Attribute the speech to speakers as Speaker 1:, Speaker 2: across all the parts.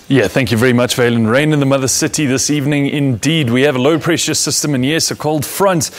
Speaker 1: Yeah, thank you very much, Valen. Rain in the mother city this evening. Indeed, we have a low pressure system and yes, a cold front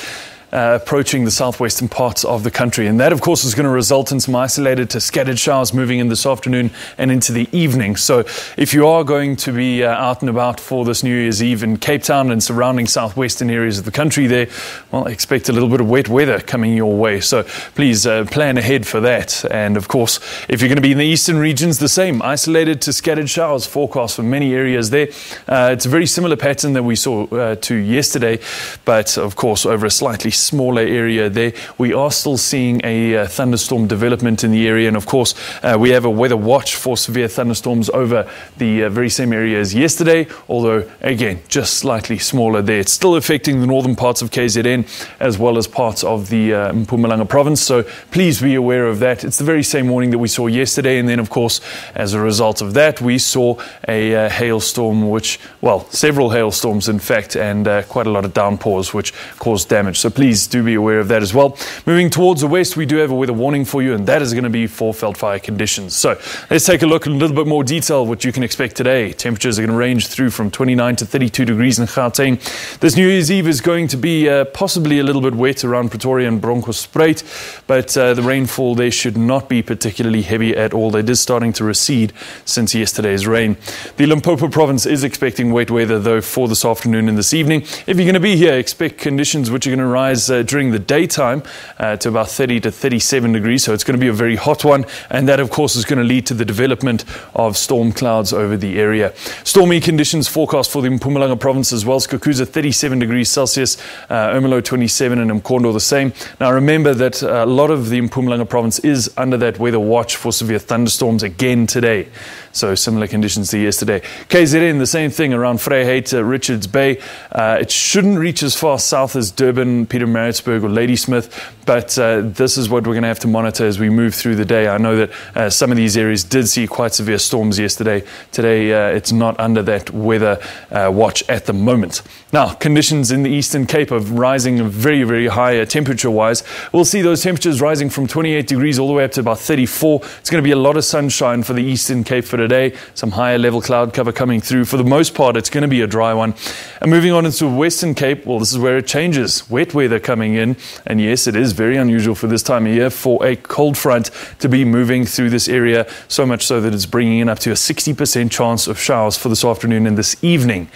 Speaker 1: approaching the southwestern parts of the country. And that, of course, is going to result in some isolated to scattered showers moving in this afternoon and into the evening. So if you are going to be out and about for this New Year's Eve in Cape Town and surrounding southwestern areas of the country there, well, expect a little bit of wet weather coming your way. So please plan ahead for that. And of course, if you're going to be in the eastern regions, the same, isolated to scattered showers forecast for many areas there. It's a very similar pattern that we saw to yesterday, but of course, over a slightly smaller area there. We are still seeing a thunderstorm development in the area, and of course we have a weather watch for severe thunderstorms over the very same area as yesterday, although again just slightly smaller there. It's still affecting the northern parts of KZN as well as parts of the Mpumalanga province, so please be aware of that. It's the very same warning that we saw yesterday, and then of course as a result of that we saw a hailstorm, which, well, several hailstorms in fact, and quite a lot of downpours which caused damage, so please do be aware of that as well. Moving towards the west, we do have a weather warning for you, and that is going to be for veldfire conditions. So let's take a look in a little bit more detail what you can expect today. Temperatures are going to range through from 29 to 32 degrees in Gauteng. This New Year's Eve is going to be possibly a little bit wet around Pretoria and Bronkhorstspruit, but the rainfall there should not be particularly heavy at all. It is starting to recede since yesterday's rain. The Limpopo province is expecting wet weather though for this afternoon and this evening. If you're going to be here, expect conditions which are going to rise during the daytime to about 30 to 37 degrees, so it's going to be a very hot one, and that of course is going to lead to the development of storm clouds over the area. Stormy conditions forecast for the Mpumalanga province as well. Skukuza 37 degrees Celsius, Ermelo 27, and Mkondo the same. Now remember that a lot of the Mpumalanga province is under that weather watch for severe thunderstorms again today, so similar conditions to yesterday. KZN, the same thing around Vryheid, Richards Bay. It shouldn't reach as far south as Durban, Pietermaritzburg or Ladysmith, but this is what we're going to have to monitor as we move through the day. I know that some of these areas did see quite severe storms yesterday. Today it's not under that weather watch at the moment. Now, conditions in the Eastern Cape are rising very, very high temperature-wise. We'll see those temperatures rising from 28 degrees all the way up to about 34. It's going to be a lot of sunshine for the Eastern Cape for today. Some higher level cloud cover coming through. For the most part, it's going to be a dry one. And moving on into Western Cape, well, this is where it changes. Wet weather coming in, and yes, it is very unusual for this time of year for a cold front to be moving through this area, so much so that it's bringing in up to a 60% chance of showers for this afternoon and this evening.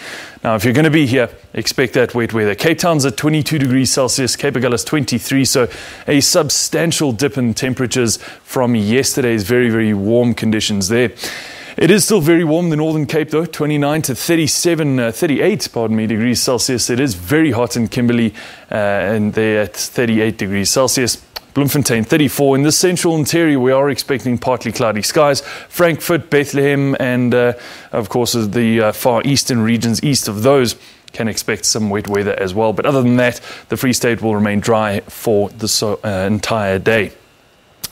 Speaker 1: Now, if you're going to be here, expect that wet weather. Cape Town's at 22 degrees Celsius, Cape Agulhas 23, so a substantial dip in temperatures from yesterday's very, very warm conditions there. It is still very warm, the Northern Cape though, 29 to 38 degrees Celsius. It is very hot in Kimberley, and they're at 38 degrees Celsius. Bloemfontein 34. In the central interior, we are expecting partly cloudy skies. Frankfurt, Bethlehem, and of course the far eastern regions east of those can expect some wet weather as well. But other than that, the Free State will remain dry for the entire day.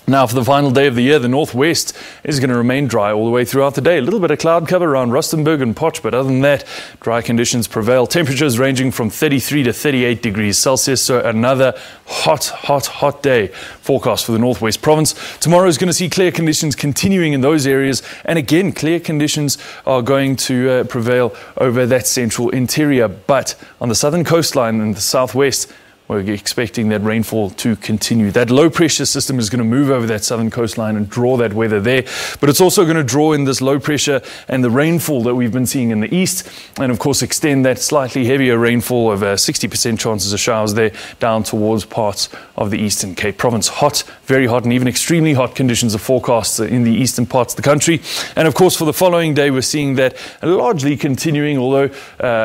Speaker 1: Now, for the final day of the year, the northwest is going to remain dry all the way throughout the day. A little bit of cloud cover around Rustenburg and Potch, but other than that, dry conditions prevail. Temperatures ranging from 33 to 38 degrees Celsius, so another hot day forecast for the northwest province. Tomorrow is going to see clear conditions continuing in those areas, and again, clear conditions are going to prevail over that central interior. But on the southern coastline and the southwest, we're expecting that rainfall to continue. That low pressure system is going to move over that southern coastline and draw that weather there. But it's also going to draw in this low pressure and the rainfall that we've been seeing in the east. And of course, extend that slightly heavier rainfall of 60% chances of showers there down towards parts of the Eastern Cape province. Hot, very hot, and even extremely hot conditions are forecast in the eastern parts of the country. And of course, for the following day, we're seeing that largely continuing, although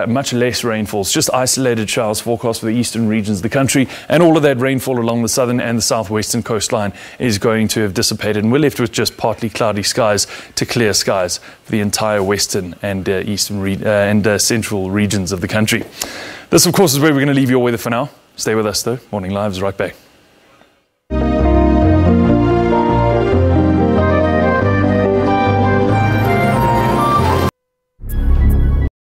Speaker 1: much less rainfalls, just isolated showers forecast for the eastern regions of the country, and all of that rainfall along the southern and the southwestern coastline is going to have dissipated, and we're left with just partly cloudy skies to clear skies for the entire western and eastern and central regions of the country. This, of course, is where we're going to leave your weather for now. Stay with us, though. Morning Live is right back.